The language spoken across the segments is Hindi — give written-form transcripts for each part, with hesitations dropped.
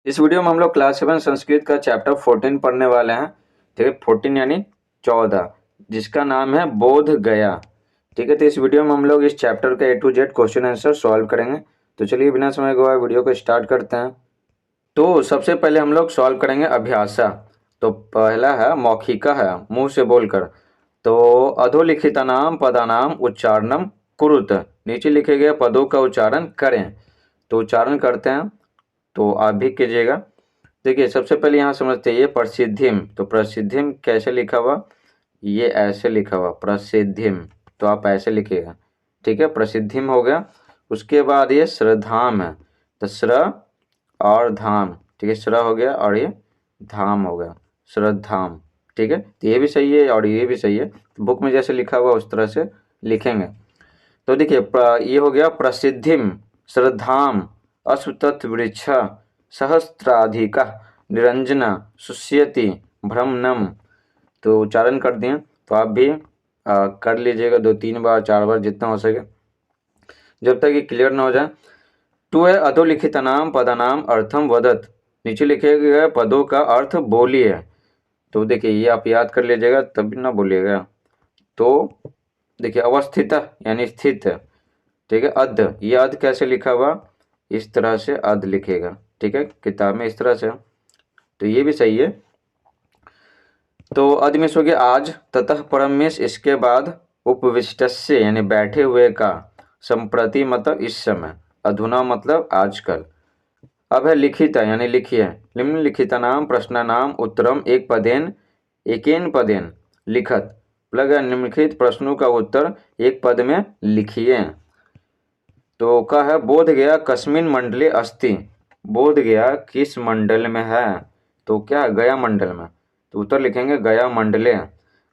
इस वीडियो में हम लोग क्लास 7 संस्कृत का चैप्टर 14 पढ़ने वाले हैं। ठीक है, 14 यानी 14, जिसका नाम है बोध गया। ठीक है, तो इस वीडियो में हम लोग इस चैप्टर का A to Z question answer solve करेंगे। तो चलिए बिना समय गवाए वीडियो को स्टार्ट करते हैं। तो सबसे पहले हम लोग सॉल्व करेंगे अभ्यासा। तो पहला है मौखिका, है मुंह से बोलकर। तो अधोलिखितानाम पदानाम उच्चारणम कुरुत, नीचे लिखे गए पदों का उच्चारण करें। तो उच्चारण करते हैं, तो आप भी कीजिएगा। देखिए सबसे पहले यहाँ समझते हैं ये प्रसिद्धिम। तो प्रसिद्धिम कैसे लिखा हुआ, ये ऐसे लिखा हुआ प्रसिद्धिम, तो आप ऐसे लिखिएगा। ठीक है, प्रसिद्धिम हो गया। उसके बाद ये श्रद्धाम है, तो श्र और धाम। ठीक है, श्र हो गया और ये धाम हो गया, श्रद्धाम। ठीक है, तो ये भी सही है और ये भी सही है। तो बुक में जैसे लिखा हुआ उस तरह से लिखेंगे। तो देखिए ये हो गया प्रसिद्धिम, श्रद्धाम, अश्वत्थ वृक्ष, सहस्त्राधिका, निरंजना, शुष्यति, भ्रमणम। तो उच्चारण कर दिए, तो आप भी कर लीजिएगा 2-3 बार 4 बार जितना हो सके, जब तक ये क्लियर ना हो जाए। टू है अधोलिखितानाम पदानाम अर्थम वदत, नीचे लिखे गए पदों का अर्थ बोलिए। तो देखिए ये आप याद कर लीजिएगा तभी ना बोलिएगा। तो देखिए अवस्थित यानी स्थित। ठीक है, अध, ये अध कैसे लिखा हुआ, इस तरह से अध लिखेगा। ठीक है, किताब में इस तरह से, तो ये भी सही है। तो अधमिश हो गया आज, ततः परमेश इसके बाद, उपविष्टस्य यानी बैठे हुए का, संप्रति मतलब इस समय, अधुना मतलब आजकल। अब है लिखिता यानी लिखिए। निम्नलिखिता नाम प्रश्न नाम उत्तरम एक पदेन एकेन पदेन लिखत, लगा निम्नलिखित प्रश्नों का उत्तर एक पद में लिखिए। तो का है बोध गया कस्मिन मंडले अस्ति, बोध गया किस मंडल में है। तो क्या है, गया मंडल में, तो उत्तर लिखेंगे गया मंडले।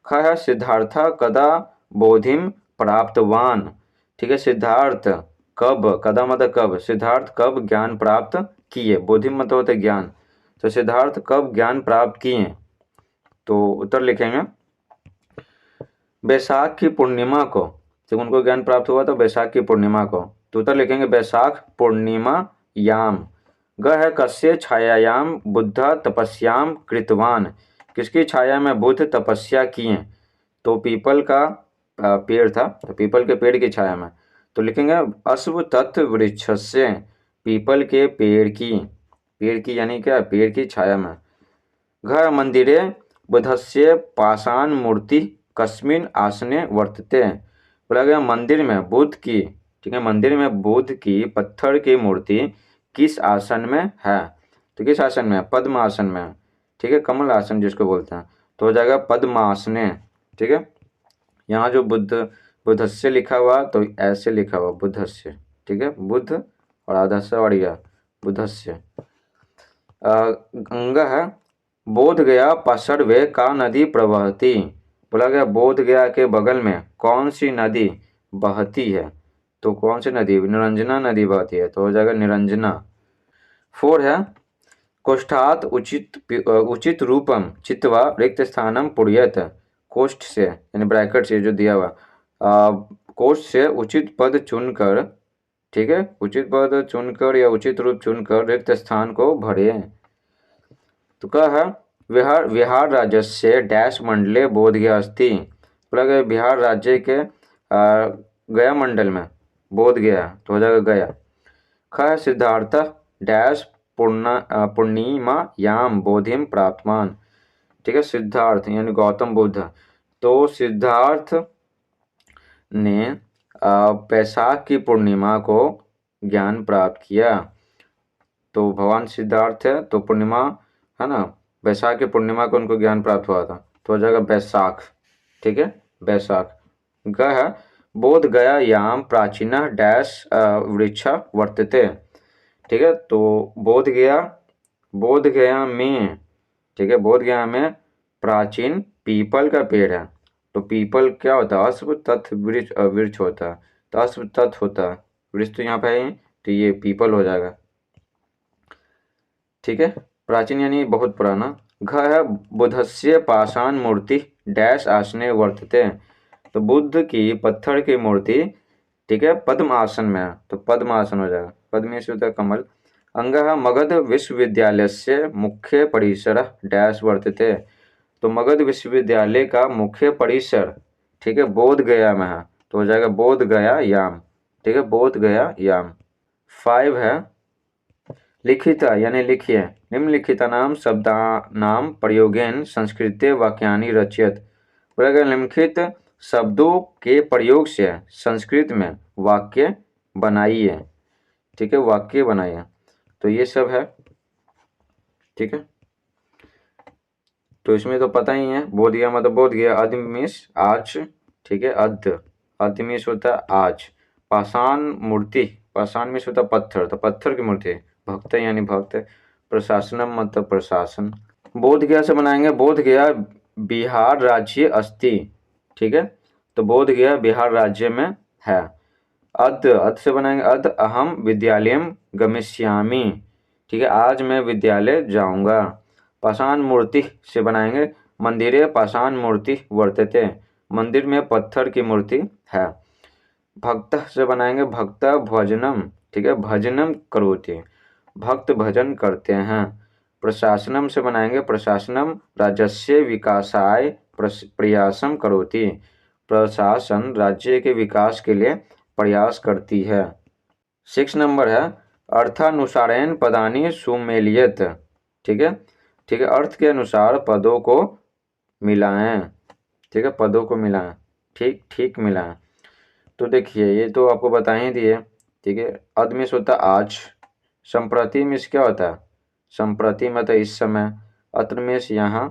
ख है सिद्धार्थ कदा बोधिम प्राप्तवान। ठीक है, सिद्धार्थ कब, कदा मतलब कब, सिद्धार्थ कब ज्ञान प्राप्त किए, बोधिम मतलब होता है ज्ञान, तो सिद्धार्थ कब ज्ञान प्राप्त किए। तो उत्तर लिखेंगे बैसाख की पूर्णिमा को, जब उनको ज्ञान प्राप्त हुआ तो बैसाख की पूर्णिमा को। तो उत्तर लिखेंगे बैसाख पूर्णिमा याम। ग है कस्य छायायाम बुद्ध तपस्याम कृतवान, किसकी छाया में बुद्ध तपस्या किए। तो पीपल का पेड़ था, तो पीपल के पेड़ की छाया में। तो लिखेंगे अश्व तत्व वृक्ष से, पीपल के पेड़ की, पेड़ की यानी क्या, पेड़ की छाया में। घ मंदिरे बुधस्य पाषाण मूर्ति कस्मिन आसने वर्तते, बोला गया मंदिर में बुद्ध की, ठीक है, मंदिर में बुद्ध की पत्थर की मूर्ति किस आसन में है। तो किस आसन में है, पद्म आसन में है। ठीक है, कमल आसन जिसको बोलते हैं, तो हो जाएगा पद्मासने। ठीक है, यहाँ जो बुद्धस्य लिखा हुआ तो ऐसे लिखा हुआ बुद्धस्य। ठीक है, बुद्ध और आधा से और यह बुद्धस्य। गंगा है बोध गया पसरवे का नदी प्रवहती, बोला गया बोध गया के बगल में कौन सी नदी बहती है। तो कौन सी नदी, निरंजना नदी बहती है, तो हो जाएगा निरंजना। 4 है कोष्ठात उचित रूपम चित्वा रिक्त स्थानम पुण्यत, कोष्ठ से यानी ब्रैकेट से जो दिया हुआ, कोष्ठ से उचित पद चुनकर, ठीक है, उचित पद चुनकर या उचित रूप चुनकर रिक्त स्थान को भरे। तो क्या है बिहार राज्य से डैश मंडले बोध गया अस्ति, बोला गया बिहार राज्य के गया मंडल में बोध गया, तो हो जाएगा गया। ख है सिद्धार्थ डैश पूर्णिमा याम बोधिम प्राप्तवान। ठीक है, सिद्धार्थ यानी गौतम बुद्ध, तो सिद्धार्थ ने बैसाख की पूर्णिमा को ज्ञान प्राप्त किया। तो भगवान सिद्धार्थ है, तो पूर्णिमा है ना, बैसाख की पूर्णिमा को उनको ज्ञान प्राप्त हुआ था, तो हो जाएगा बैसाख। ठीक है, बैसाख। ग है बोध गया याम प्राचीन डैश वृक्ष वर्तते। ठीक है, तो बोध गया में, ठीक है, बोध गया में प्राचीन पीपल का पेड़ है। तो पीपल क्या होता है, अश्व तत्व वृक्ष होता है, तो अश्व तत्व होता है, वृक्ष तो यहाँ पे है, तो ये पीपल हो जाएगा। ठीक है, प्राचीन यानी बहुत पुराना। घ है बुधस्य पाषाण मूर्ति डैश आसने वर्तते, तो बुद्ध की पत्थर की मूर्ति, ठीक है, पद्म आसन में है, तो पद्म आसन हो जाएगा, पद्म से होता है कमल, अंगः मगध विश्वविद्यालयस्य मुख्य परिसर डैश वर्तते। तो मगध विश्वविद्यालय का मुख्य परिसर, ठीक है, बोध गया में है, तो हो जाएगा बोध गया याम, ठीक है, बोध गया याम। 5 है लिखिता यानी लिखिए, निम्नलिखितानां शब्दानां प्रयोगेन संस्कृते वाक्यानि रचयत। बोला निम्नलिखित शब्दों के प्रयोग से संस्कृत में वाक्य बनाइए, ठीक है, वाक्य बनाइए। तो ये सब है, ठीक है। तो इसमें तो पता ही है, बोध गया मतलब बोध गया, अद्य मीन्स आज, ठीक है, अद्य, अद्य मीन्स होता है आज। पाषाण मूर्ति, पाषाण मीन्स होता है पत्थर, तो पत्थर की मूर्ति। भक्त यानी भक्त। प्रशासनम मतलब प्रशासन। बोध गया से बनाएंगे, बोध गया बिहार राज्य अस्ति, ठीक है, तो बोध गया बिहार राज्य में है। अद्य, अद्य से बनाएंगे अद्य अहम विद्यालयम गमिष्यामि, ठीक है, आज मैं विद्यालय जाऊंगा। पाषाण मूर्ति से बनाएंगे मंदिरे पाषाण मूर्ति वर्तते, मंदिर में पत्थर की मूर्ति है। भक्त से बनाएंगे भक्त भजनम, ठीक है, भजनम करोति, भक्त भजन करते हैं। प्रशासनम से बनाएंगे प्रशासनम राज्यस्य विकासाय प्रयासम करोति, प्रशासन राज्य के विकास के लिए प्रयास करती है। 6 नंबर है अर्थानुसारेण पदानि सुमेलियत, ठीक है, ठीक है, अर्थ के अनुसार पदों को मिलाएं, ठीक है, पदों को मिलाएं, ठीक ठीक मिलाएं। तो देखिए ये तो आपको बता ही दिए, ठीक है। अद मीन्स होता है आज, संप्रति मीन्स क्या होता है, संप्रति मतलब इस समय, अत्र मीन्स यहाँ,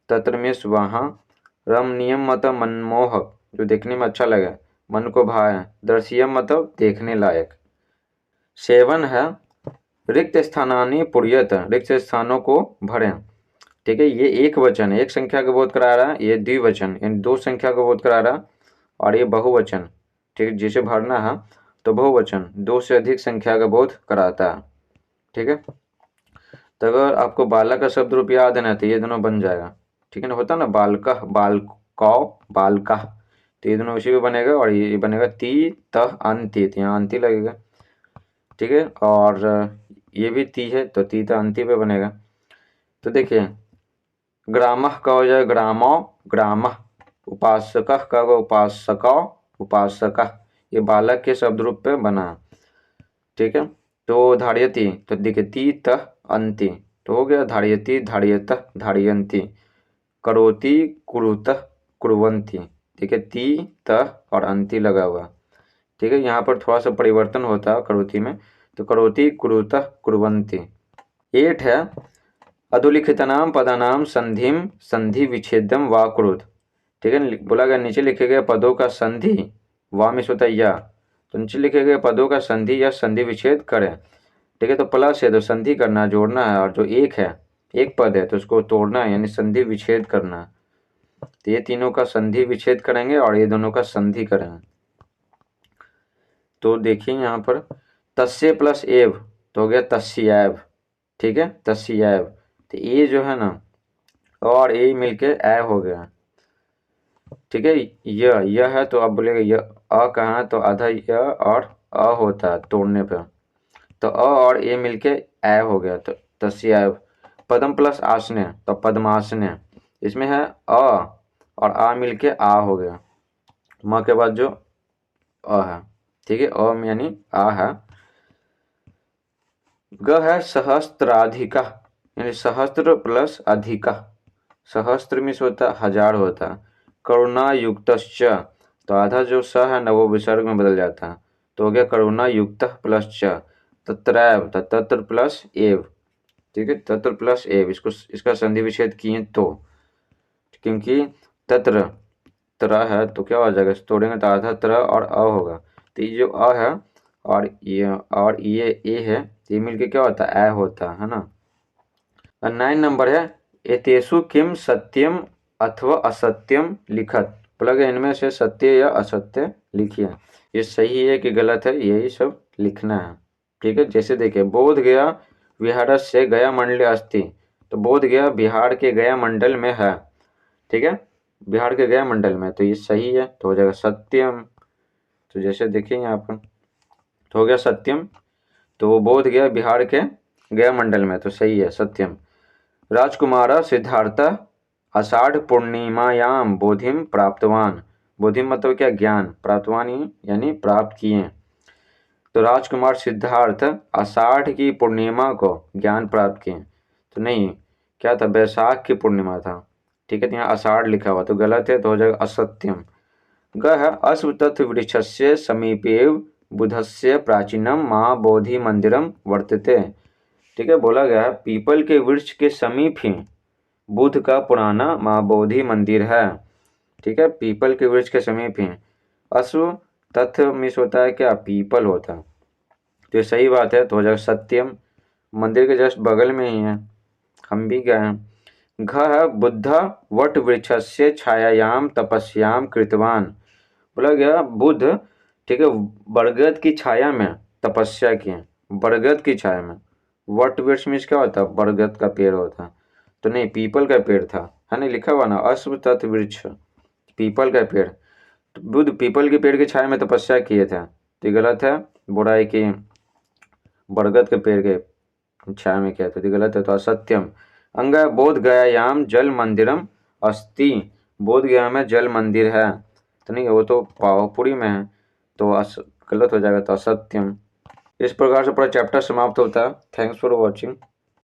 तत्र मीन्स वहाँ, रमणीयम मतलब मनमोहक, जो देखने में अच्छा लगे, मन को भाए, दर्शियम मतलब देखने लायक। 7 है रिक्त स्थानानि पूर्यत, रिक्त स्थानों को भरें, ठीक है, ये एक वचन, एक संख्या का बोध करा रहा है, ये द्विवचन यानी दो संख्या का बोध करा रहा, और ये बहुवचन, ठीक है, जिसे भरना है तो बहुवचन दो से अधिक संख्या का बोध कराता है, ठीक है। तो अगर आपको बालक का शब्द रूप याद है ना, तो ये दोनों बन जाएगा, ठीक है ना, होता ना बालका बालकौ बालका, तो ये दोनों उसी में बनेगा, और ये बनेगा ती तह अंति, तो यहाँ अंति लगेगा, ठीक है, और ये भी ती है तो ती तह अंति पे बनेगा। तो देखिए ग्रामः का हो जाए ग्रामो ग्रामः, उपासकः का होगा उपासकौ उपासकः, ये बालक के शब्द रूप पे बना, ठीक है। तो धार्यति तो देखिए ती तह अंति, तो हो गया धार्यति धार्यतः धार्यन्ति, करोति कुरुतः कुर्वन्ति, ठीक है, ती तह और अंति लगा हुआ, ठीक है। यहाँ पर थोड़ा सा परिवर्तन होता है करोति में, तो करोति कुरुतः कुर्वन्ति। 8 है अधोलिखितानां पदानां संधिम संधि विच्छेदम वा कुरुत, ठीक है, बोला गया नीचे लिखे गए पदों का संधि, वा में होता है या, तो नीचे लिखे गए पदों का संधि या संधि विच्छेद करें, ठीक है, तो प्लस है तो संधि करना जोड़ना है, और जो एक है एक पद है तो उसको तोड़ना है यानी संधि विच्छेद करना है। तो ये तीनों का संधि विच्छेद करेंगे और ये दोनों का संधि करेंगे। तो देखिए यहाँ पर तस्य प्लस एव तो हो गया तस्यैव, ठीक है, तस्यैव, तो ये जो है ना और ए मिलके ए हो गया, ठीक है। यह है तो अब बोलेगा यह अ कहाँ है, तो आधा य और अ होता है तोड़ने पे, तो अ और ए मिलके ए हो गया, तो तस्यैव। पदम प्लस आसने तो पद्मासने, इसमें है अ और आ मिलके आ हो गया, म के बाद जो अ है, ठीक है, अ में यानी आ है। ग है सहस्त्राधिका यानी सहस्त्र प्लस अधिका, सहस्त्र में होता है हजार होता है। करुणा युक्तश्च तो आधा जो स है ना वो विसर्ग में बदल जाता है, तो हो गया करुणा युक्त प्लस च। तत्रैव तत्र प्लस एव, ठीक है, तत्र प्लस एव, इसको इसका संधि विच्छेद किए तो, क्योंकि तत्र त्र है तो क्या हो जाएगा, तोड़ेंगे तो आधा त्र और अ होगा, तो ये जो अ है और ये ए है, ये मिलके क्या होता है ए होता है ना। 9 नंबर है एतेषु किम सत्यम अथवा असत्यम लिखत, बोला गया इनमें से सत्य या असत्य लिखिए, ये सही है कि गलत है यही सब लिखना है, ठीक है। जैसे देखिए बोध गया बिहार से गया मंडल अस्ति, तो बोध गया बिहार के गया मंडल में है, ठीक है, बिहार के गया मंडल में, तो ये सही है तो हो जाएगा सत्यम। तो जैसे देखिए यहाँ पर तो हो गया सत्यम, तो वो बोध गया बिहार के गया मंडल में, तो सही है सत्यम। राजकुमार सिद्धार्थ आषाढ़ पूर्णिमायाम बोधिम प्राप्तवान। बोधिम मतलब क्या, ज्ञान, प्राप्तवान ही यानी प्राप्त किए। तो राजकुमार सिद्धार्थ आषाढ़ की पूर्णिमा को ज्ञान प्राप्त किए, तो नहीं, क्या था, बैसाख की पूर्णिमा था। ठीक है, तो यहाँ आषाढ़ लिखा हुआ तो गलत है, तो हो जाएगा असत्यम। गह अश्वत्थ वृक्षस्य समीपेव बुधस्य प्राचीनम माँ बोधि मंदिरम वर्तते। ठीक है, बोला गया है पीपल के वृक्ष के समीप ही बुध का पुराना माँ बोधि मंदिर है। ठीक है, पीपल के वृक्ष के समीप ही। अश्व तथ्य मिस होता है क्या, पीपल होता है, तो ये सही बात है, तो हो जाएगा सत्यम। मंदिर के जस्ट बगल में ही है, हम भी गए हैं। घ बुद्ध वट वृक्षस्य छायायाम तपस्याम कृतवान। बोला गया बुद्ध, ठीक है, बरगद की छाया में तपस्या किए, बरगद की छाया में। वट वृक्ष मीन्स क्या होता है, बरगद का पेड़ होता है, तो नहीं, पीपल का पेड़ था, है नहीं, लिखा हुआ ना अश्व तथ वृक्ष, पीपल का पेड़। तो बुद्ध पीपल के पेड़ की छाया में तपस्या किए थे, तो ये गलत है। बुराई की बरगद के पेड़ के छाया में किया, तो ये गलत है, तो असत्यम। अंग बोध गयायाम जल मंदिरम अस्ति। बोध गया में जल मंदिर है, तो नहीं, वो तो पावापुरी में है, तो गलत हो जाएगा, तो असत्यम। इस प्रकार से पूरा चैप्टर समाप्त होता है। Thanks for watching.